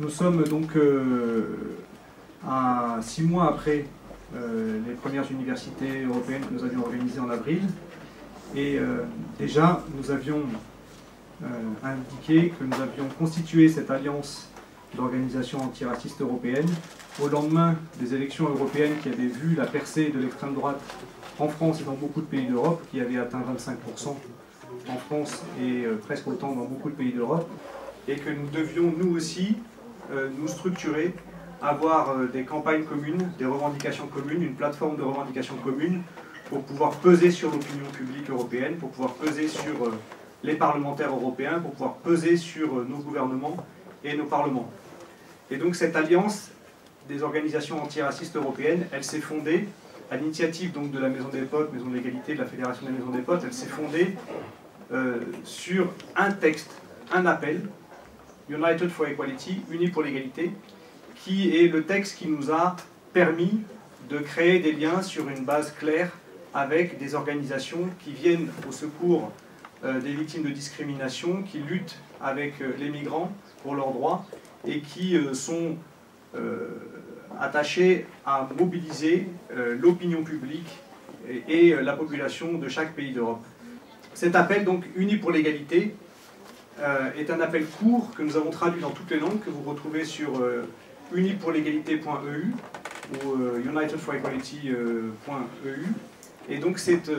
Nous sommes donc à 6 mois après les premières universités européennes que nous avions organisées en avril. Et déjà, nous avions indiqué que nous avions constitué cette alliance d'organisations antiracistes européennes au lendemain des élections européennes qui avaient vu la percée de l'extrême droite en France et dans beaucoup de pays d'Europe, qui avait atteint 25% en France et presque autant dans beaucoup de pays d'Europe, et que nous devions, nous aussi, nous structurer, avoir des campagnes communes, des revendications communes, une plateforme de revendications communes pour pouvoir peser sur l'opinion publique européenne, pour pouvoir peser sur les parlementaires européens, pour pouvoir peser sur nos gouvernements et nos parlements. Et donc cette alliance des organisations antiracistes européennes, elle s'est fondée à l'initiative donc de la Maison des Potes, Maison de l'égalité, de la Fédération des Maisons des Potes, elle s'est fondée sur un texte, un appel, United for Equality, Unis pour l'égalité, qui est le texte qui nous a permis de créer des liens sur une base claire avec des organisations qui viennent au secours des victimes de discrimination, qui luttent avec les migrants pour leurs droits et qui sont attachés à mobiliser l'opinion publique et la population de chaque pays d'Europe. Cet appel, donc, Unis pour l'égalité, est un appel court que nous avons traduit dans toutes les langues, que vous retrouvez sur unipourlégalité.eu ou unitedforequality.eu. Et donc c'est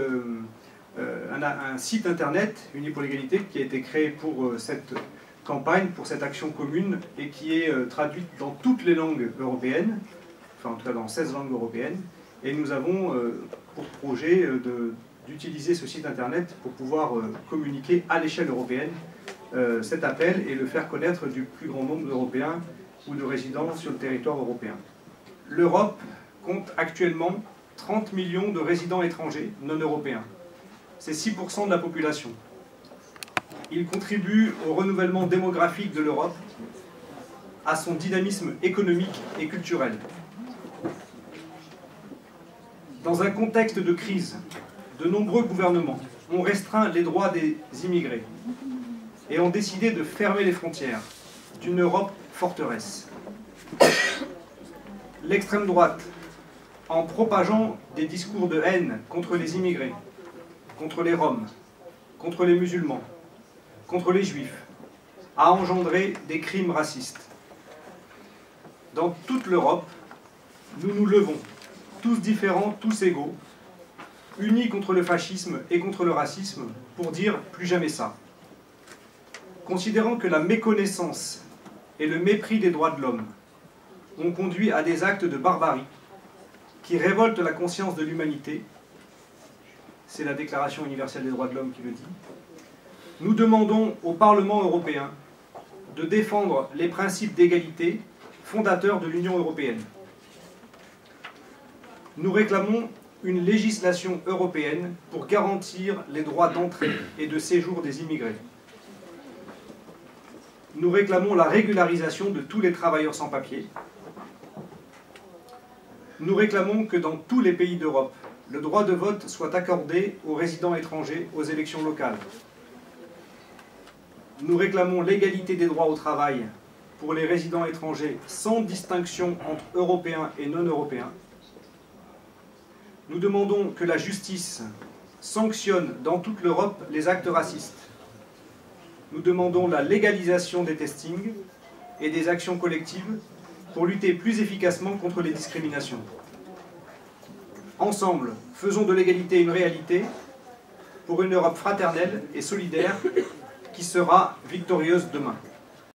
un site internet, Unis pour l'égalité, qui a été créé pour cette campagne, pour cette action commune, et qui est traduite dans toutes les langues européennes, enfin en tout cas dans 16 langues européennes. Et nous avons pour projet d'utiliser ce site internet pour pouvoir communiquer à l'échelle européenne cet appel et le faire connaître du plus grand nombre d'Européens ou de résidents sur le territoire européen. L'Europe compte actuellement 30 millions de résidents étrangers non européens. C'est 6% de la population. Ils contribuent au renouvellement démographique de l'Europe, à son dynamisme économique et culturel. Dans un contexte de crise, de nombreux gouvernements ont restreint les droits des immigrés et ont décidé de fermer les frontières d'une Europe forteresse. L'extrême droite, en propageant des discours de haine contre les immigrés, contre les Roms, contre les musulmans, contre les juifs, a engendré des crimes racistes. Dans toute l'Europe, nous nous levons, tous différents, tous égaux, unis contre le fascisme et contre le racisme, pour dire plus jamais ça. Considérant que la méconnaissance et le mépris des droits de l'homme ont conduit à des actes de barbarie qui révoltent la conscience de l'humanité, c'est la Déclaration universelle des droits de l'homme qui le dit, nous demandons au Parlement européen de défendre les principes d'égalité fondateurs de l'Union européenne. Nous réclamons une législation européenne pour garantir les droits d'entrée et de séjour des immigrés. Nous réclamons la régularisation de tous les travailleurs sans papier. Nous réclamons que dans tous les pays d'Europe, le droit de vote soit accordé aux résidents étrangers aux élections locales. Nous réclamons l'égalité des droits au travail pour les résidents étrangers sans distinction entre Européens et non-Européens. Nous demandons que la justice sanctionne dans toute l'Europe les actes racistes. Nous demandons la légalisation des testings et des actions collectives pour lutter plus efficacement contre les discriminations. Ensemble, faisons de l'égalité une réalité pour une Europe fraternelle et solidaire qui sera victorieuse demain.